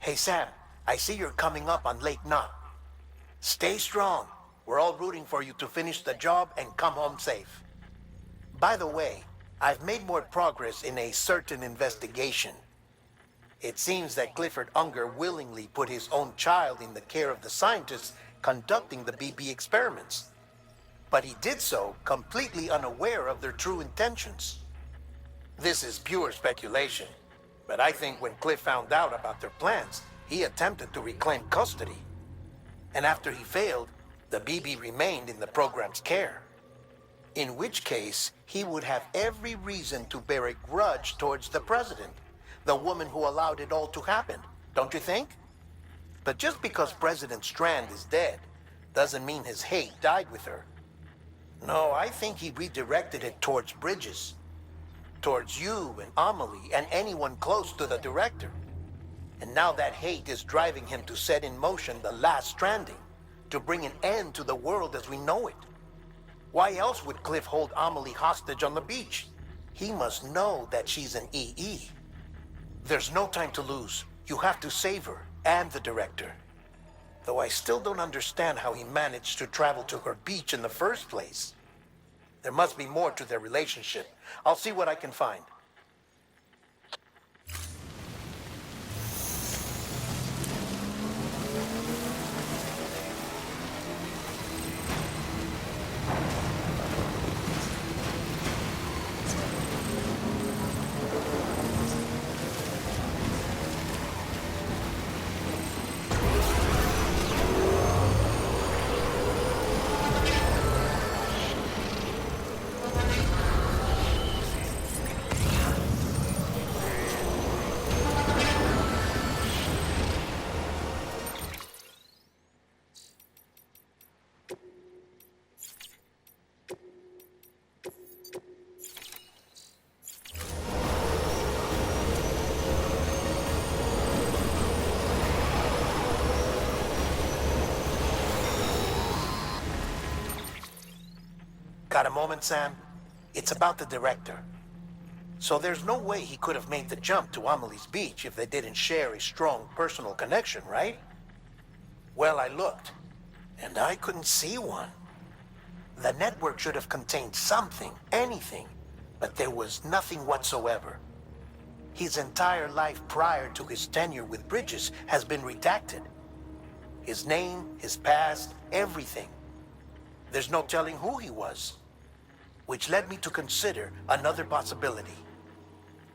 Hey Sam, I see you're coming up on Lake Knot. Stay strong. We're all rooting for you to finish the job and come home safe. By the way, I've made more progress in a certain investigation. It seems that Clifford Unger willingly put his own child in the care of the scientists conducting the BB experiments. But he did so completely unaware of their true intentions. This is pure speculation, but I think when Cliff found out about their plans, he attempted to reclaim custody. And after he failed, the BB remained in the program's care. In which case, he would have every reason to bear a grudge towards the president, the woman who allowed it all to happen, don't you think? But just because President Strand is dead, doesn't mean his hate died with her. No, I think he redirected it towards Bridges. Towards you and Amelie and anyone close to the director. And now that hate is driving him to set in motion the last stranding, to bring an end to the world as we know it. Why else would Cliff hold Amelie hostage on the beach? He must know that she's an EE. There's no time to lose. You have to save her and the director. Though I still don't understand how he managed to travel to her beach in the first place. There must be more to their relationship. I'll see what I can find. Got a moment, Sam? It's about the director. So there's no way he could have made the jump to Amelie's beach if they didn't share a strong personal connection, right? Well, I looked, and I couldn't see one. The network should have contained something, anything, but there was nothing whatsoever. His entire life prior to his tenure with Bridges has been redacted. His name, his past, everything. There's no telling who he was. Which led me to consider another possibility.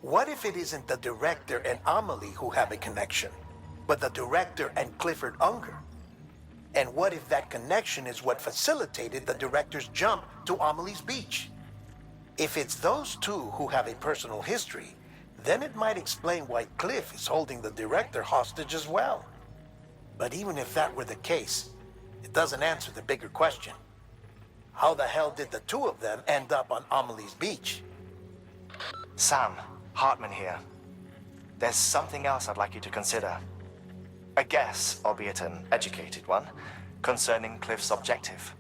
What if it isn't the director and Amelie who have a connection, but the director and Clifford Unger? And what if that connection is what facilitated the director's jump to Amelie's beach? If it's those two who have a personal history, then it might explain why Cliff is holding the director hostage as well. But even if that were the case, it doesn't answer the bigger question. How the hell did the two of them end up on Amelie's beach? Sam, Hartman here. There's something else I'd like you to consider. A guess, albeit an educated one, concerning Cliff's objective.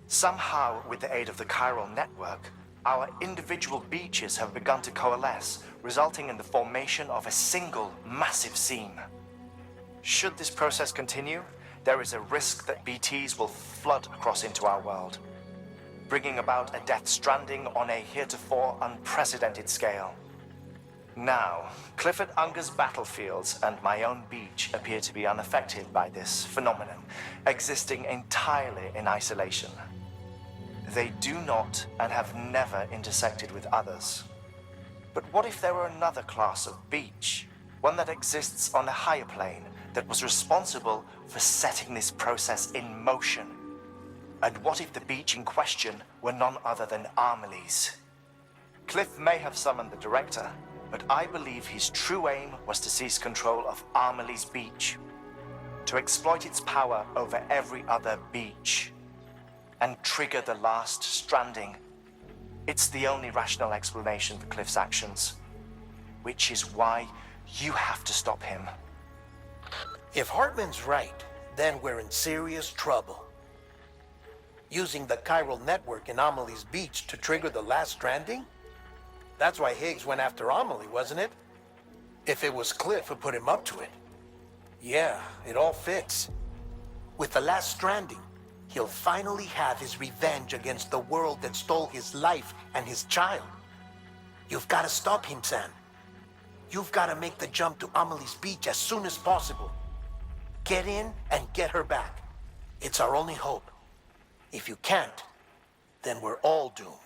Somehow, with the aid of the chiral network, our individual beaches have begun to coalesce, resulting in the formation of a single massive seam. Should this process continue, there is a risk that BTs will flood across into our world, bringing about a death stranding on a heretofore unprecedented scale. Now, Clifford Unger's battlefields and my own beach appear to be unaffected by this phenomenon, existing entirely in isolation. They do not and have never intersected with others. But what if there were another class of beach, one that exists on a higher plane, that was responsible for setting this process in motion? And what if the beach in question were none other than Amelie's? Cliff may have summoned the director, but I believe his true aim was to seize control of Amelie's beach, to exploit its power over every other beach, and trigger the last stranding. It's the only rational explanation for Cliff's actions, which is why you have to stop him. If Hartman's right, then we're in serious trouble. Using the chiral network in Amelie's beach to trigger the last stranding? That's why Higgs went after Amelie, wasn't it? If it was Cliff who put him up to it. Yeah, it all fits. With the last stranding, he'll finally have his revenge against the world that stole his life and his child. You've got to stop him, Sam. You've got to make the jump to Amelie's beach as soon as possible. Get in and get her back. It's our only hope. If you can't, then we're all doomed.